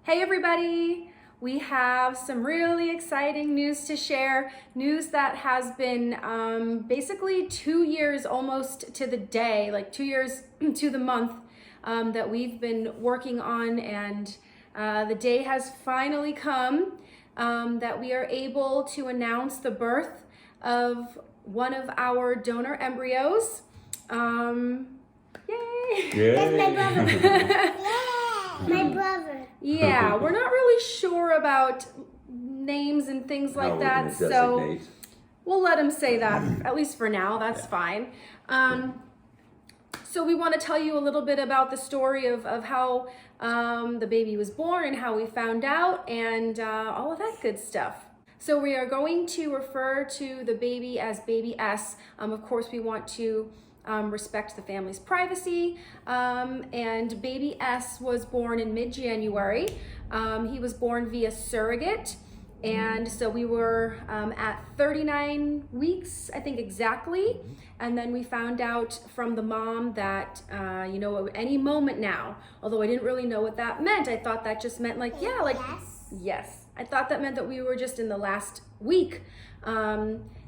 Hey everybody! We have some really exciting news to share. News that has been basically 2 years almost to the day, like 2 years to the month that we've been working on, and the day has finally come that we are able to announce the birth of one of our donor embryos. Yay! Yay! My brother. My brother. Yeah, we're not really sure about names and things like that, so we'll let him say that, at least for now, that's fine. So we want to tell you a little bit about the story of how the baby was born and how we found out and all of that good stuff. So we are going to refer to the baby as baby S. Of course, we want to respect the family's privacy, and baby S was born in mid-January. He was born via surrogate, and so we were at 39 weeks, I think exactly, and then we found out from the mom that any moment now, although I didn't really know what that meant. I thought that just meant like yes, I thought that meant that we were just in the last week.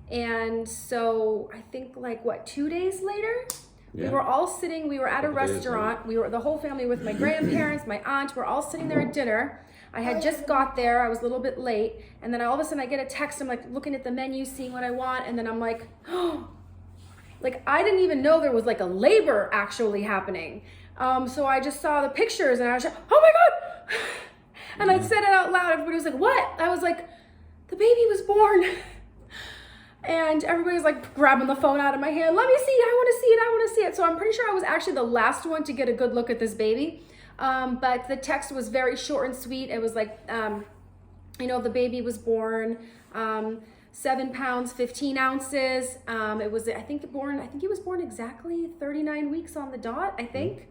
And so I think 2 days later, we were all sitting, we were at a restaurant, we were the whole family with my grandparents, my aunt, we're all sitting there at dinner. I had just got there, I was a little bit late, and then all of a sudden I get a text, I'm looking at the menu, seeing what I want, and then I'm like, oh, I didn't even know there was a labor actually happening. So I just saw the pictures and I was like, oh my God! And I said it out loud, everybody was like, what? I was like, the baby was born. And everybody was grabbing the phone out of my hand. Let me see, I want to see it, I want to see it. So I'm pretty sure I was actually the last one to get a good look at this baby. But the text was very short and sweet. It was the baby was born 7 pounds, 15 ounces. It was, I think he was born exactly 39 weeks on the dot, I think.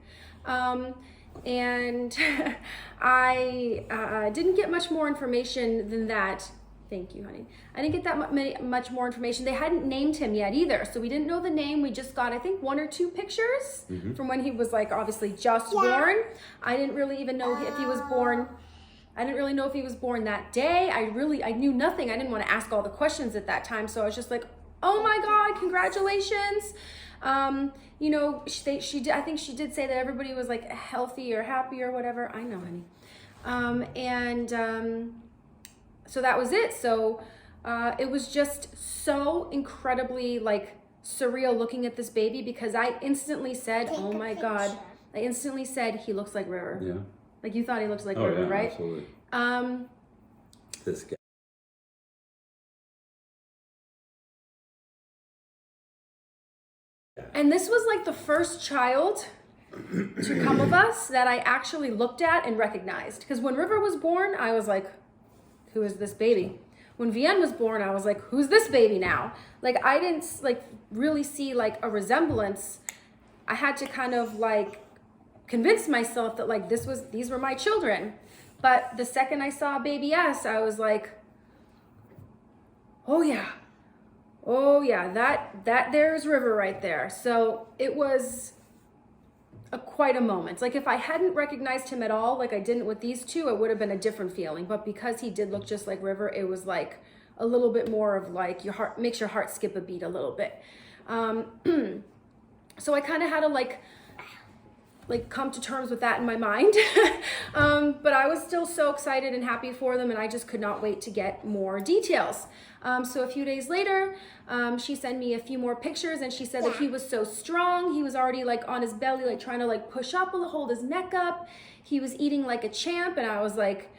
And I didn't get much more information than that. Thank you, honey. I didn't get that much more information. They hadn't named him yet either, so we didn't know the name. We just got, I think, 1 or 2 pictures from when he was obviously just born. I didn't really even know if he was born. I didn't really know if he was born that day. I knew nothing. I didn't want to ask all the questions at that time, so I was just like, oh my God, congratulations. I think she did say that everybody was healthy or happy or whatever. I know, honey. So that was it. So it was just so incredibly surreal looking at this baby, because I instantly said, oh my God, I instantly said, he looks like River. Yeah. You thought he looked like River, yeah, right? Absolutely. This guy. And this was the first child to come of us that I actually looked at and recognized. Because when River was born, I was like, who is this baby? When Vienne was born, I was like, who's this baby now? I didn't really see a resemblance. I had to kind of convince myself that these were my children. But the second I saw baby S, I was like, oh yeah, that there's River right there. So it was quite a moment. If I hadn't recognized him at all, I didn't with these two, it would have been a different feeling. But because he did look just like River, it was a little bit more of your heart, makes your heart skip a beat a little bit. So I kind of had to come to terms with that in my mind. But I was still so excited and happy for them, and I just could not wait to get more details. So a few days later, she sent me a few more pictures, and she said that he was so strong. He was already on his belly, trying to push up, hold his neck up. He was eating like a champ, and I was like,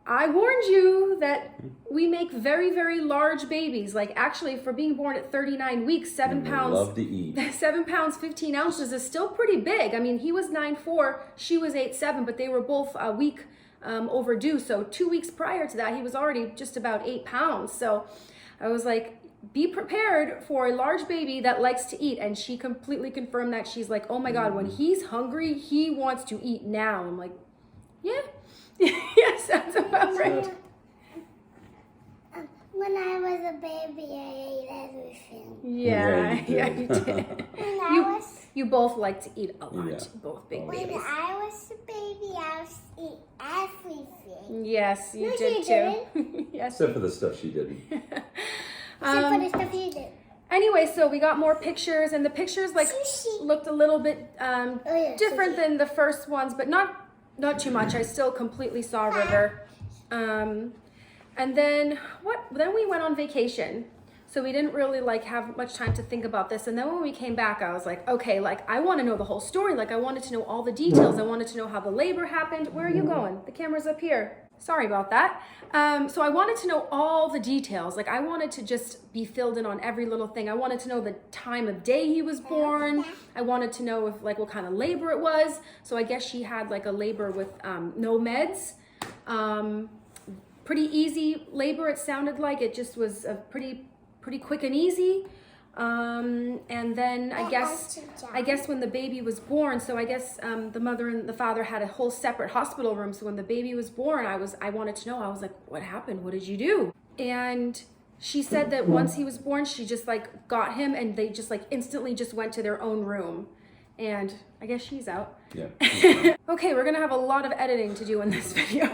I warned you that we make very, very large babies. Actually, for being born at 39 weeks, 7 pounds. Love to eat. 7 pounds, 15 ounces is still pretty big. I mean, he was 9'4", she was 8'7", but they were both a week overdue. So 2 weeks prior to that, he was already just about 8 pounds. So I was like, be prepared for a large baby that likes to eat. And she completely confirmed that. She's like, oh my God, when he's hungry, he wants to eat now. I'm like, yeah. Yes, that's about right. When I was a baby, I ate everything. Yeah, Yeah, you you did. did. When I was You both like to eat a lot, Yeah. both big when babies. I was a baby, I was eat everything. Yes, you No, did she too. Yes. Except for the stuff she didn't. Except for the stuff you did. Anyway, so we got more pictures, and the pictures like Sushi. looked a little bit yeah, different sushi. than the first ones, but not too much. I still completely saw River. And then Then we went on vacation, so we didn't really like have much time to think about this. And then when we came back, I was like, okay, like I want to know the whole story. Like I wanted to know all the details. I wanted to know how the labor happened. Where are you going? The camera's up here. Sorry about that. So I wanted to know all the details. Like I wanted to just be filled in on every little thing. I wanted to know the time of day he was born. I wanted to know if like what kind of labor it was. So I guess she had like a labor with no meds. Pretty easy labor. It sounded like it just was a pretty quick and easy. And then I guess when the baby was born, so I guess the mother and the father had a whole separate hospital room. So when the baby was born, I wanted to know. I was like, what happened? What did you do? And she said that once he was born, she just like got him, and they just like instantly just went to their own room. And I guess she's out. Yeah. Okay, we're gonna have a lot of editing to do in this video.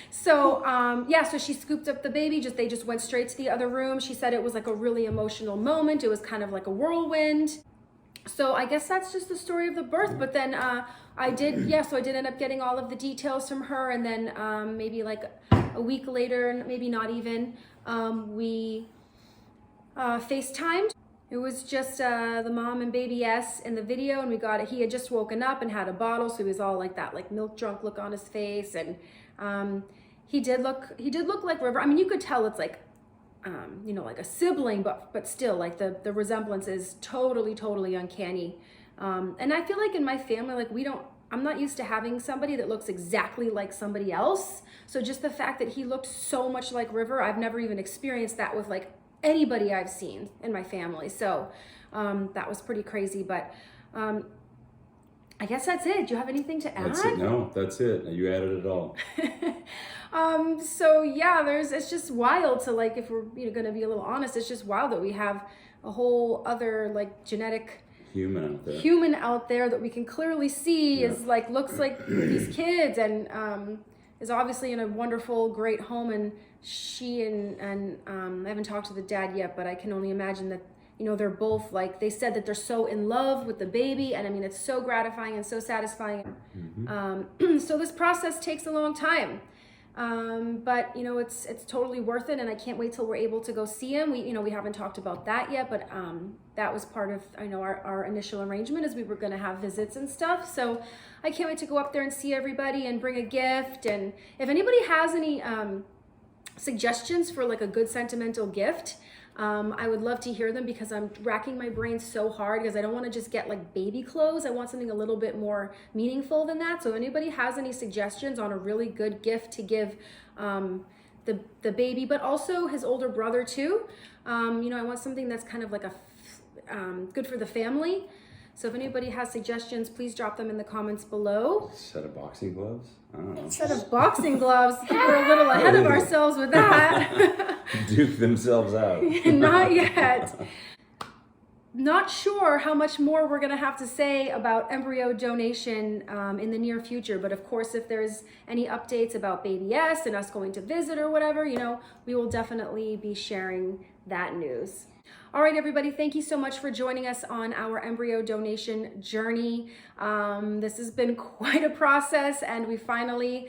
So she scooped up the baby, they just went straight to the other room. She said it was like a really emotional moment. It was kind of like a whirlwind. So I guess that's just the story of the birth. But then I did end up getting all of the details from her, and then maybe like a week later, maybe not even, we FaceTimed. It was just the mom and baby S in the video, and he had just woken up and had a bottle, so he was all like that, like milk drunk look on his face, and he did look like River. I mean, you could tell it's like, like a sibling, but still, like the resemblance is totally uncanny. And I feel like in my family, like I'm not used to having somebody that looks exactly like somebody else. So just the fact that he looked so much like River, I've never even experienced that with like anybody I've seen in my family. So that was pretty crazy, but I guess that's it. Do you have anything to add? That's it. No, that's it. You added it all. So yeah, it's just wild to like, if we're gonna be a little honest, it's just wild that we have a whole other like genetic human out there that we can clearly see is like, looks like these kids, and is obviously in a wonderful, great home, and she and I haven't talked to the dad yet, but I can only imagine that they're both like, they said that they're so in love with the baby, and I mean, it's so gratifying and so satisfying. So this process takes a long time, but it's totally worth it, and I can't wait till we're able to go see him. We haven't talked about that yet, but that was part of our initial arrangement, is we were going to have visits and stuff. So I can't wait to go up there and see everybody and bring a gift. And if anybody has any suggestions for like a good sentimental gift, I would love to hear them, because I'm racking my brain so hard, because I don't want to just get like baby clothes. I want something a little bit more meaningful than that. So if anybody has any suggestions on a really good gift to give the baby, but also his older brother too, I want something that's kind of like good for the family. So if anybody has suggestions, please drop them in the comments below. A set of boxing gloves? I don't know. Set of boxing gloves. We're a little ahead of ourselves with that. Duke themselves out. Not yet. Not sure how much more we're going to have to say about embryo donation in the near future. But of course, if there's any updates about baby S and us going to visit or whatever, we will definitely be sharing that news. All right, everybody, thank you so much for joining us on our embryo donation journey. This has been quite a process, and we finally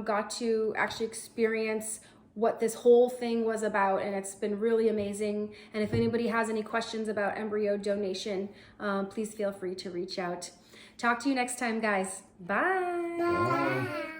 got to actually experience what this whole thing was about, and it's been really amazing. And if anybody has any questions about embryo donation, please feel free to reach out. Talk to you next time, guys. Bye. Bye.